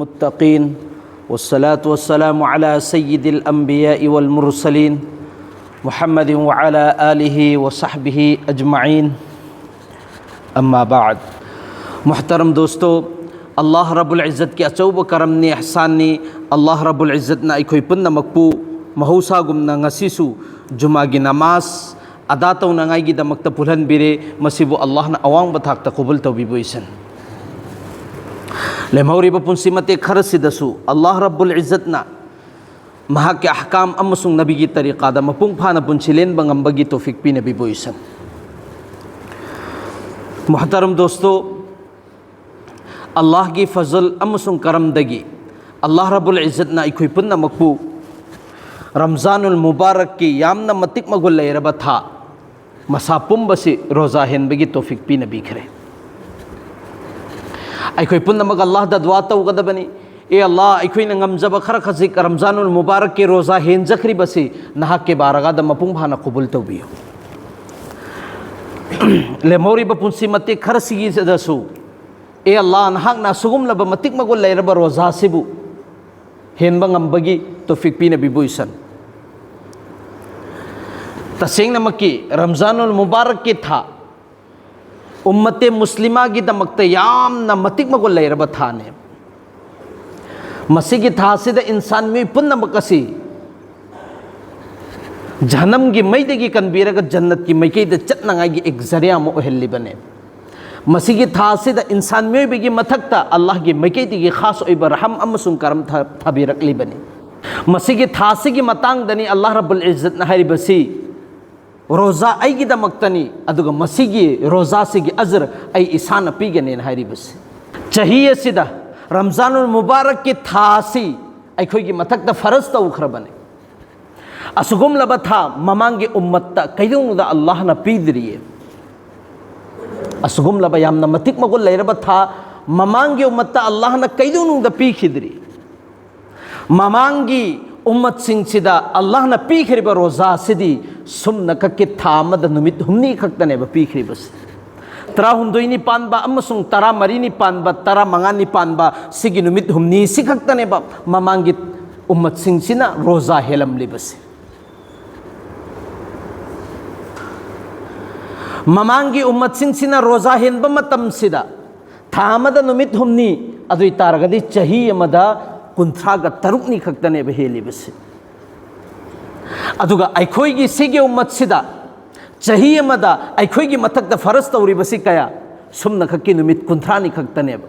ललमुत्तक़ीन वस्सलातु वस्सलामु अला सय्यिदिल अंबियाइ वल मुरसलीन मुहम्मदिन व अला आलिहि व सहबिहि अजमईन अम्मा बाद। मुहतरम दोस्तों, अल्लाह रब्बुल इज़्ज़त की अचौब करमनी एहसाननी अल्लाह रब्बुल इज़्ज़तना अखोई पुन्नमक्पु महौसागुमना ngasisu जुमागी नमाज अदा तौनांगाईगिदमक्ता पुल्हनबिरे मसिबु अल्लाहना अवांगबा थाक्ता कबूल तौबिबु इसन। लेमहौरिबा पुंसि मते खरसिदसु अल्लाह रब्बुल इज़्ज़तना महाके अहकाम अमसुंग नबीगी तरीक़ादा मपुंग फाना पुंसिलेनबा ngambagi तौफीक पिनबिबु इसन। मुहतरम दोस्तों, अल्लाह की फजल अमसुंग करमदगी अल्लाह रब्बुल इज़्ज़तना अखोई पुन्नमक्पु रमज़ानुल मुबारक की यामना मतिक मगुल लेरबा था मसा पुंबसी रोज़ा हेनबगी तौफीक पिनबिखरे। अखोई पुन्नमग अल्लाह दा दुआ तौगदबनी, ए अल्लाह अखोइना ngамजबा खर खजिक रमज़ानुल मुबारक की रोज़ा हेनजख्रिबसी नहाके बारगादा मपुंग फाना कबूल तौबियो। लेमहौरिबा पुंसि मते खरसिगिदसु ए अल्लाह नहाकना सुगुमलबा मतिक मगुल लेरबा रोज़ा सिबु हेनबा ngambagi तौफीक पिनबिबु इसन। तसेंगनमकी रमज़ानुल मुबारक की था उम्मते मुस्लिमा की दमकते यामना मतिक मगुल लेरबा थाने मसीगी थासिदा इंसान में पुन्नमकसी जहन्नम की मैदेगी कनबीरगा जन्नत की मैकेदा चटनांगाई एक जरिया मो ओहल्लिबने। मसीगी थासिदा इंसान में बेगी मथक्ता अल्लाह की मैकेदी की खास ओइबा रहम अमसुंग करम थाबिरकलिबने। मसीगी थासिगी मतांगदनी अल्लाह रब्बुल इज़्ज़तना हारिबसी रोज़ा अईगिदमक्तनी अदुगा मसीगी रोज़ा सिगी अजर अई इसाना पीगने हारिबसी। चाहिए सिदा रमज़ानुल मुबारक की थासी अखोई मथक्ता फरज तौखरबने। असुगुमलबा था ममांगी उम्मत्ता कैदुंगदा अल्लाह ना पीदरिये। असुगुमलबा यामना मतिक मगुल लेरबा था ममांगी उम्मत्ता अल्लाह ना कैदुंगदा पीखिदरी। ममांगी उम्मत सिंगसिदा अल्लाह ना पीखरिबा रोज़ा सिदी सुमना कक्के थामद नुमित हुमनी खक्तनेबा पीखरिबस। तरा हुंदोइनी पानबा अमसुंग तरा मरीनी पानबा तरा मंगानी पानबा सिगी नुमित हुमनी सिखक्तनेबा ममांगी उम्मत सिंगसिना रोज़ा हेलमलिबस। ममांगी उम्मत सिंगसिना रोज़ा हेनबा मतमसिदा थामद नुमित हुमनी अदुई तारगदी चही अमदा कुंथ्रागा तरुकनी खक्तनेबा हेलिबस। अदुगा अखोईगी सिगे उम्मत सिदा चही अमदा अखोईगी मथक्ता फरज तौरिबसी कया सुमना खक्की नुमित कुंथ्रानी खक्तनेबा।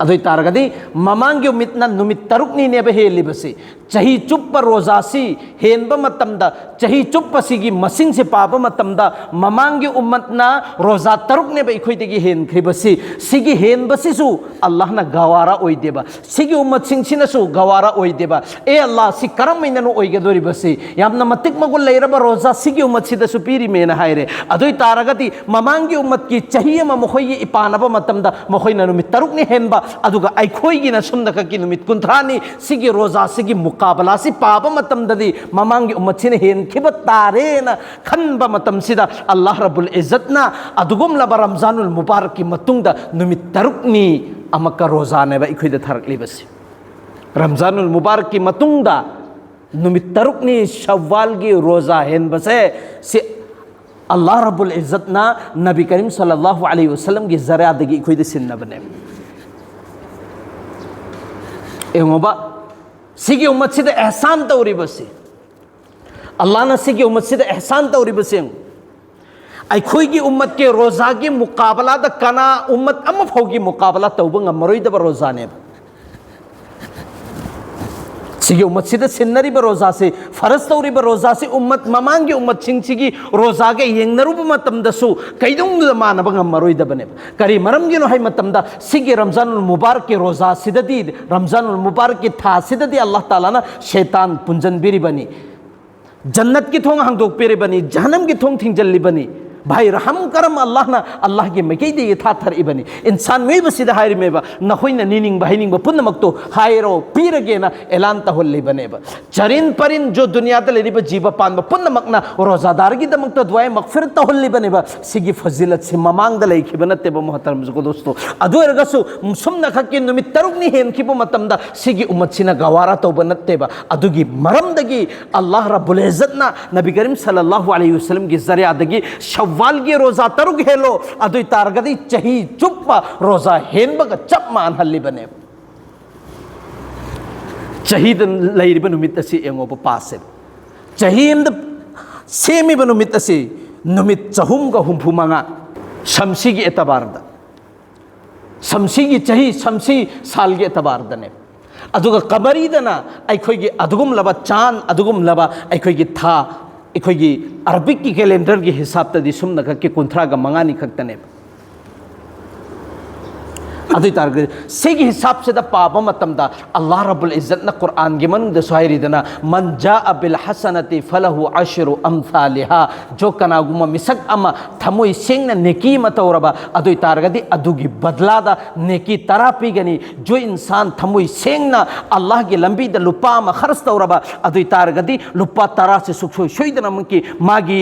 अदुई तारगदी ममांगी उम्मितना नुमित तरुकनी नेबा हेलिबसी। चही चुप्प रोज़ासी हेनबा मतमदा चही चुप्पसिगी मसिंग से पाबा मतमदा ममांगी उम्मतना रोज़ा तरुकनेबा इखोइदगी हेनख्रिबसी। सिगी हेनबसिसु अल्लाह ना गवारा ओइदेबा, सिगी उम्मत सिंगसिनसु गवारा ओइदेबा। ए अल्लाह सि करमैननु ओइगदोरिबसी यामना मतिक मगुल लेरबा रोज़ा सिगी उम्मत सिदसु पीरी मेना हायरे। अदुई तारगदी ममांगी उम्मत की चही अमा मखोई इपानबा मतमदा मखोइना नुमित तरुकनी हेनबा अदुगा अखोईगिना सुमना कक्की नुमित कुंथ्रानी सिगी रोज़ा सिगी मुकाबला से पाबा मतमददी ममांगी उम्मत सिने हेनखिबा तारेना खनबा मतमसिदा अल्लाह रब्बुल इज़्ज़तना अदुगुमलबा रमज़ानुल मुबारक की मतुंगदा नुमित तरुकनी अमका रोज़ानेबा इखोइदा थरकलिबसी। रमज़ानुल मुबारक की मतुंगदा नुमित तरुकनी शव्वाल की रोज़ा हेनबसे से अल्लाह रब्बुल इज़्ज़तना नबी करीम सल्लल्लाहु अलैहि वसल्लम की ज़रियादगी इखोइदा सिन्नबने। एमोबा सिगी उम्मत सिदा एहसान तौरिबसी अल्लाह ना सिगी उम्मत सिदा एहसान तौरिबसी अखोईगी उम्मत के रोज़ा की मुकाबला द कना उम्मत अम फौगी मुकाबला तौबा ngаммароइदबा रोज़ानेबा। सिगी उम्मत सिदा सिन्नरिबा रोज़ा से फरज तौरिबा रोज़ा से उम्मत ममांगी उम्मत सिंगसिगी रोज़ा के येंगनरुबा मतमदसु कैदुंगदा मानबा ngаммароइदबने। करी मरमगिनो हाय मतमदा सिगी रमज़ानुल मुबारक के रोज़ा सिददी रमज़ानुल मुबारक की था सिददी अल्लाह ताला ना शैतान पुंजन बिरिबनी जन्नत की थोंग हांगदोक पेरिबनी जहन्नम की थोंग थिंजल्लिबनी भाई रहम करम अल्लाह की मैकैदे थाथर इबनी इंसान मेबसिदा हायरिमेबा नखोइना निनिंग बहिनिंग पुनमक्तो हायरो पीरगेना एलान तहोल्लिबनेबा चरिन परिन जो दुनियादा लेरिबा जीव पानबा पुनमकना रोजादार की दमक्तो दुआए मगफिरत तहोल्लिबनेबा सिगी फजिलत से ममांगदा लैखिबा नत्तेबा मोहतरम जुगो दोस्तों अदु एरगसु सुमना खक्की नुमित तरुकनी हेनखिबा मतमदा सिगी उम्मतसिना गवारा तौबा नत्तेबा अदुगी मरमदगी अल्लाह रब्बुल इज्जतना नबी करीम सल्लल्लाहु अलैहि वसल्लम की जरियादगी शव्वाल की रोजा तरुक हेलो अदु तारगदी चही चुप्पा रोजा हेनबग चप मान हल्ली बने चहीद लैरिब नुमित असी एंगोब पासे चहीमद सेमिब नुमित असी नुमित चहुमगा हुंफु मंगा शमसी की एतबारदा शमसी की चही शमसी साल की एतबारदने अदुगा कमरीदना अखोगी अदुगुम लबा चांद अदुगुम लबा अखोगी था अखोगी अरबिक की कैलेंडर की हिसाब तदी सुमना खक्की कुंथ्रागा मंगानी खक्तने अदु तारगे सेगी हिसाब से द पाबा मतमदा अल्लाह रब्बुल इज्जत न कुरान के मन द सुहाइरिदना मन जाअ बिल हसनति फलहु अशरु अमसालिहा जो कनागुमा मिसक अमा थमोई सेंगना नेकी मतौरबा अदु तारगदी अदुगी बदलादा नेकी तरा पीगनी जो इंसान थमोई सेंगना अल्लाह की लंबी द लुपा मा खर्च तौरबा अदु तारगदी लुपा तरा से सुखसोई शोइदना मंकी मागी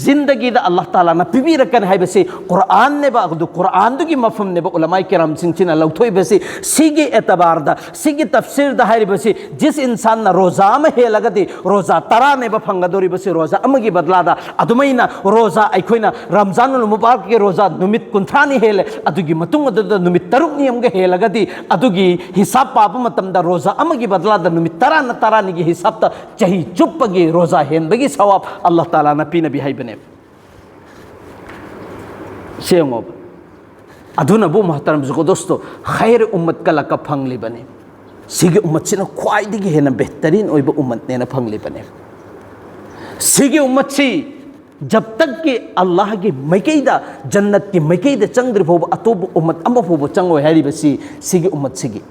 जिंदगी द अल्लाह ताला न पिबी रकन हाइबसे कुरान ने बा अदु कुरान दुगी मफहम ने बा उलमाए किराम सिंचिना लौथोई बसी सीगे एतबारदा सीगे तफसीर दा हाइरि बसी जिस इंसान ना रोजा में हे लगती रोजा तरा ने बफंगदोरी बसी रोजा अमगी बदलादा अदुमैना रोजा अखोइना रमजानुल मुबारक के रोजा नुमित कुंथ्रानी हेले अदुगी मतुंग अदुदा नुमित तरुकनी अमगे हे लगती अदुगी हिसाब पाप मतमदा रोजा अमगी बदलादा नुमित तरा न तरा निगी हिसाब ता चही चुप्पगी रोजा हेनबगी सवाब अल्लाह ताला ना पी नबी हाइ बने सेंगोब अधुनबु मोहतरम जुगो दोस्तों खैर उम्मत का लका फंगली बने सिगे उम्मत से ख्वाइदगी हेना बेहतरीन ओइब उम्मत ने फंगली बने सिगे उम्मत से जब तक कि अल्लाह की मैकैदा जन्नत की मैकैदा चंद्र फोब अतोब उम्मत अम्ब फोब चंगो हैरी बसी सिगे उम्मत सिगे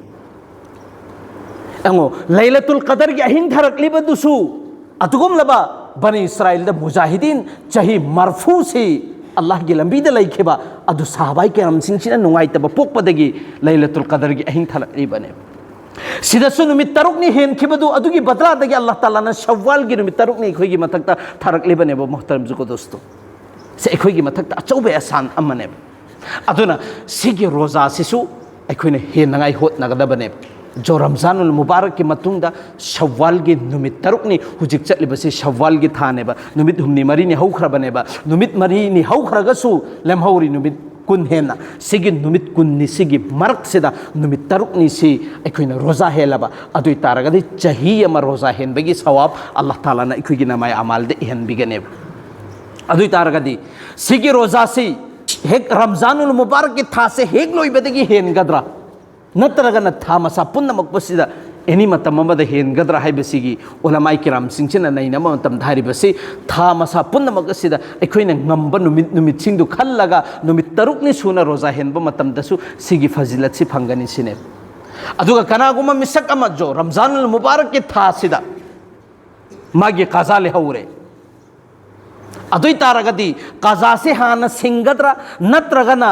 अंगो लैलतुल कदर की अहिंग धरकली बदुसु अतुगुम लबा बनी इस्राइल द मुजाहिदीन चाहे मरफू से अल्लाह की लंबी द लैखेबा अदु साहबाई के रमसिंगसिना नुंगाइतबा पोकपदगी लैलतुल कदर की अहिंग थलकली बने सिदसु नुमित तरुकनी हेनखिबदु अदुगी बदलादगी अल्लाह ताला ना शव्वाल की नुमित तरुकनी अखोइगी मथक्ता थरकली बने मोहतरम जुगो दोस्तों से अखोइगी मथक्ता अचौबे आसान अमने अदुना सिगे रोजा सिसु अखोइने हेनंगाई होतनगदबने जो रमजानुल मुबारक की मतुंगदा शव्वाल की नुमित तरुकनी हुजिक चटलिबसे शव्वाल की थानेबा नुमित हुमनी मरीनी हौखरबनेबा नुमित मरीनी हौखरगसु लेमहौरी नुमित कुन हेना सिगी नुमित कुन्नी सिगी मरक सिदा नुमित तरुकनी से अखोइना रोजा हेलबा अदुइ तारगदि चही अमा रोजा हेनबगी सवाब अल्लाह ताला ना अखोइगी नमाय अमाल दे हेनबिगनेब अदुइ तारगदि सिगी रोजा से हेक रमजानुल मुबारक की था से हेक लोइबदगी हेनगद्रा नत्रगना था मसा पुनमकपसिदा एनी मतममद हेनगद्रा हाइबसिगी उलमाई किराम सिंचिना नैना मतम धारिबसि था मसा पुनमकसिदा अखोइना ngamba नुमित सिंदु खल्लगा नुमित तरुकनी सुना रोजा हेनबा मतमदसु सिगी फजिलत सि फंगनी सिने अदुगा कनागुमा मिसक अमा जो रमजानुल मुबारक के था सिदा मागी कज़ा लेहौरे अदुइ तारगदी कज़ा से हाना सिंगद्रा नत्रगना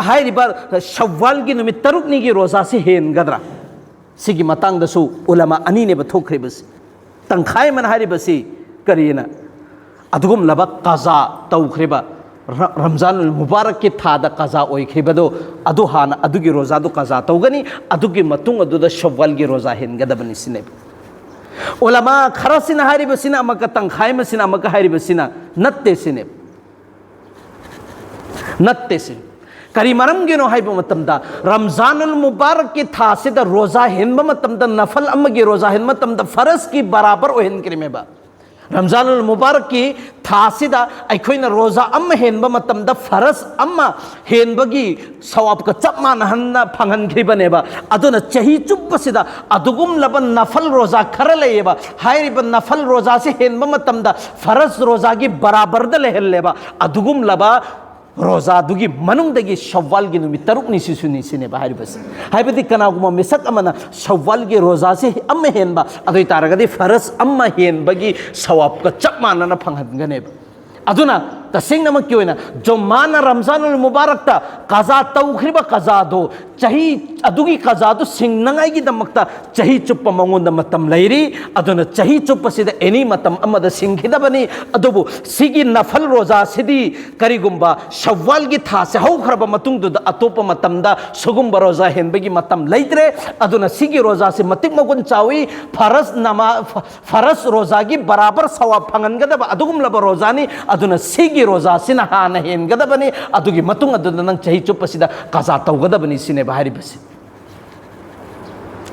हाइरिबा शव्वाल की नुमित तरुकनी की रोजा से हेनगद्रा सिगी मतंगदसु उलमा अनी ने बथोखरेबस तंखाय मन हारिबसी करियना अदुगुम लबा कज़ा तौखरेबा रमजानुल मुबारक के थादा कज़ा ओइखरेबदो अदु हाना अदुगी रोजा दो कज़ा तौगनी अदुगी मतुंग अदुदा शव्वाल की रोजा हेनगदबनी सिने उलमा खरसिना हारिबसिना अमका तंखाय मसिना अमका हारिबसिना नत्ते सिने करी मरम गिनो हाइब मतमदा रमजानुल मुबारक की था से द रोजा हेनब मतमदा नफल अमगी रोजा हेन मतमदा फरज की बराबर ओहेन क्रिमेबा रमजानुल मुबारक की था से द अखोइना रोजा अम हेनब मतमदा फरज अम्मा हेनबगी सवाब का चप मानहन्ना फंगनखिबनेबा अदुना चही चुप्प सिदा अदुगुम लबन नफल रोजा खर लेबा हाइरिब नफल रोजा से हेनब मतमदा फरज रोजा की बराबर द लेहलेबा अदुगुम लबा रोजा दुगी मनुंगदगी शव्वाल की नुमित तरुकनी सिसुनी सिने बाहर बस हाइबदी कनागुमा मिसक अमना शव्वाल की रोजा से अम हेनबा अदुइ तारगदी फरज अम हेनबगी सवाब का चप मानना फंगनगनेबा अदुना तसेंगनमक की जो माना रमजानुल मुबारकता कजा तौख्रिबा कजादो चाही अदुगी कजादो सिंगनंगाई की दमकता चाही चुप्प मंगोंद मतम लैरी अदुना चाही चुप्प सिदा एनी मतम अमद सिंगिदबनी अदुबु सिगी नफल रोजा सिदी करिगुंबा शव्वाल की था से हौखरबा मतुंगदुदा अतोप मतमदा सुगुंबा रोजा हेनबगी मतम लैत्रे अदुना सिगी रोजा से मतिक मगुन चावी फरस रोजा की बराबर सवाब फंगनगदबा अदुगुमलबा रोजानी अदुना सिगी रोजा सिना हाना हेनगदबनी अदुगी मतुंग अदुना नंग चाही चुप्प सिदा कजा तौगदबनी सिने बाहरी बसे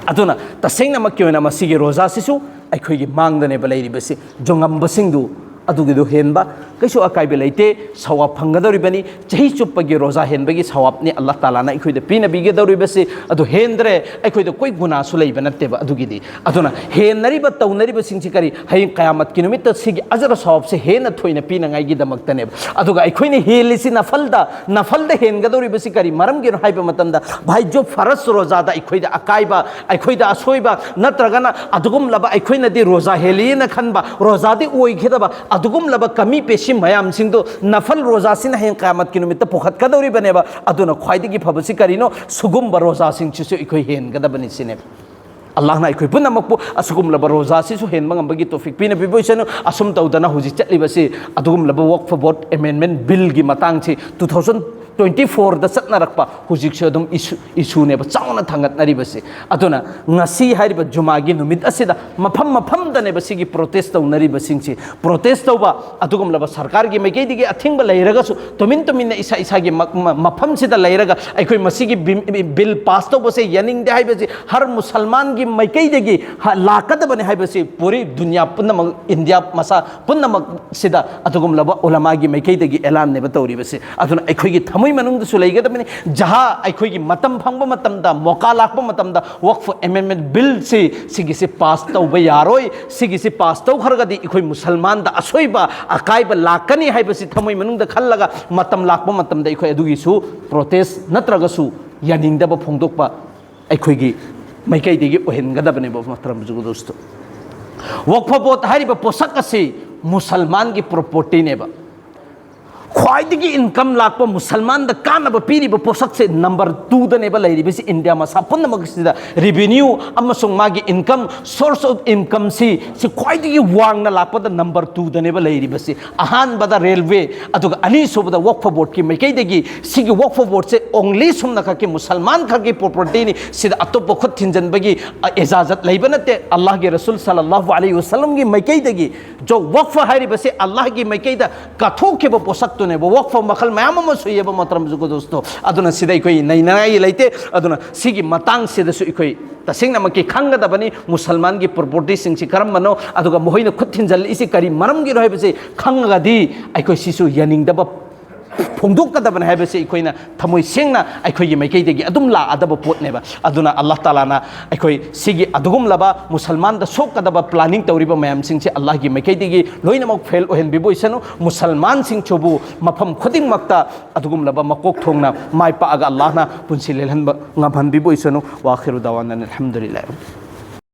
अदुना तसेंगनमक की ओइना मसिगी रोजा सिसु अखोइगी मांगदने बलैरी बसे जोंगंबसिंगदु अदुगिदु हेनबा कैसु अकाइब लेते सवाब फंगदौरिबनी चाही चुप्पगी रोजा हेनबगी सवाबनी अल्लाह ताला ना इखोइद पीना बिगदौरिबसे अदु हेनद्रे अखोइद कोई गुनासु लैब नत्तेबा अदुगिदी अदुना हेनरिबा तौनरिबा सिंगसि करी हयिं कयामत की नुमित सिगी अजर सवाब से हेन थोइना पीनांगाइगी दमक्तनेब अदुगा अखोइने हेलिसि नफलदा हेनगदौरिबसि करी मरमगी हाइबा मतंदा भाई जो फरस रोजादा अखोइद अकाइबा अखोइद असोइबा नत्रगना अदुगुम लबा अखोइनदि रोजा हेलिना खनबा रोजादि ओइखिदबा अदुगुम लबा कमी पेशी मयाम सिंदो नफल रोजा सिन हयं क़यामत की नुमित पोखत कदौरी बनेबा अदुना ख्वाइदगी फबसि करिनो सुगुम रोजा सिंग सिसु इखोइ हेन गदबनि सिने अल्लाह ना इखोइ पुनमकपु असुगुम लब रोजा सिसु हेन मंगबगी तौफिक पिन बिबोइसनु असुम तौदना हुजि चटलिबसि अदुगुम लब वक्फ बोर्ड अमेंडमेंट बिल की मतंग से 2024 दा चटनरक्पा हुजिक से अदुम इशू ने चावना थांगतनरिबसि अदुना ngasi hariba jumagi numit asida mafam dane basigi protest taunaribasingsi protest tauba adugum laba sarkar gi maikei digi athingba leiraga su tomin isa gi mafam sida leiraga aikoi masigi bill pass tauba se yaning de haibasi har musalman gi maikei digi lakad bane haibasi puri dunya punna india masa punna sida adugum laba ulama gi maikei digi elan ne batauribasi aduna aikoi gi thamoi manung su leigadabani jaha aikoi gi matam phangba matamda moka lakpa matamda waqf amendment bill से सिगी से पास तौब यारोय सिगी से पास तौ खरगदी इखोय मुसलमान दा असोइबा अकाइबा लाकनी हाइबसि थमोय मनुंग दा खल्लगा मतम लाकबा मतम दा इखोय अदुगिसु प्रोटेस्ट नत्रगसु यानिंगदबा फोंदोकबा इखोयगी मैकैदिगी ओहेनगदबने बा मतरम जुगु दोस्तो वक्फ बोर्ड हारिबा पोसक असे मुसलमान की प्रॉपर्टी नेबा ख्वाइदगी इनकम लाप मुसलमान द कानब पीरिब पोसक से नंबर 2 दनेबा लैरिबिसि इंडिया मसा पुनमगसिदा रेवेन्यू अमसुंग मागी इनकम सोर्स ऑफ इनकम सी ख्वाइदगी वांगना लाप द नंबर 2 दनेबा लैरिबिसि अहान बदा रेलवे अदुगा अनी सोबदा वक्फ बोर्ड की मैकैदगी सिगी वक्फ बोर्ड से ओनली सुमना के मुसलमान खगे प्रॉपर्टी नि सिदा अतोप खुद थिंजनबगी इजाजत लैबनते अल्लाह के रसूल सल्लल्लाहु अलैहि वसल्लम की मैकैदगी जो वक्फ हारिबसि अल्लाह की मैकैदा कथोके पोसक ने वक्फ मखल मैम सुब मतम जुगो दोस्तों अदुना सिदा इखोई नैनाई लेते अदुना सिगी मतांग सिदसु इखोई तसेंगनमकी खंगदबनी मुसलमान की प्रॉपर्टी सिंग सि करमनो अदुगा मोहिन खुद थिंजल इसी करी मरम गी रहबसे खंगगदी इखोई सिसु यानिंगदब फोंदोकदबन हैबसे इखोइना थमोय सेंगना इखोइगी मैकैदगी अदुम ला अदब पोटनेबा अदुना अल्लाह ताला ना इखोइ सिगी अदुगुम लबा मुसलमान द सोकदब प्लानिंग तौरिबा मयाम सिंग से अल्लाह की मैकैदगी लोइनमक फेल ओहेन बिबोइसनु मुसलमान सिंग चोबु मफम खुदिंग मक्ता अदुगुम लबा मकोक थोंगना माइ पागा अल्लाह ना पुंसि लेलहन ngabhan बिबोइसनु वा आखिरु दावाना अल्हम्दुलिल्लाह।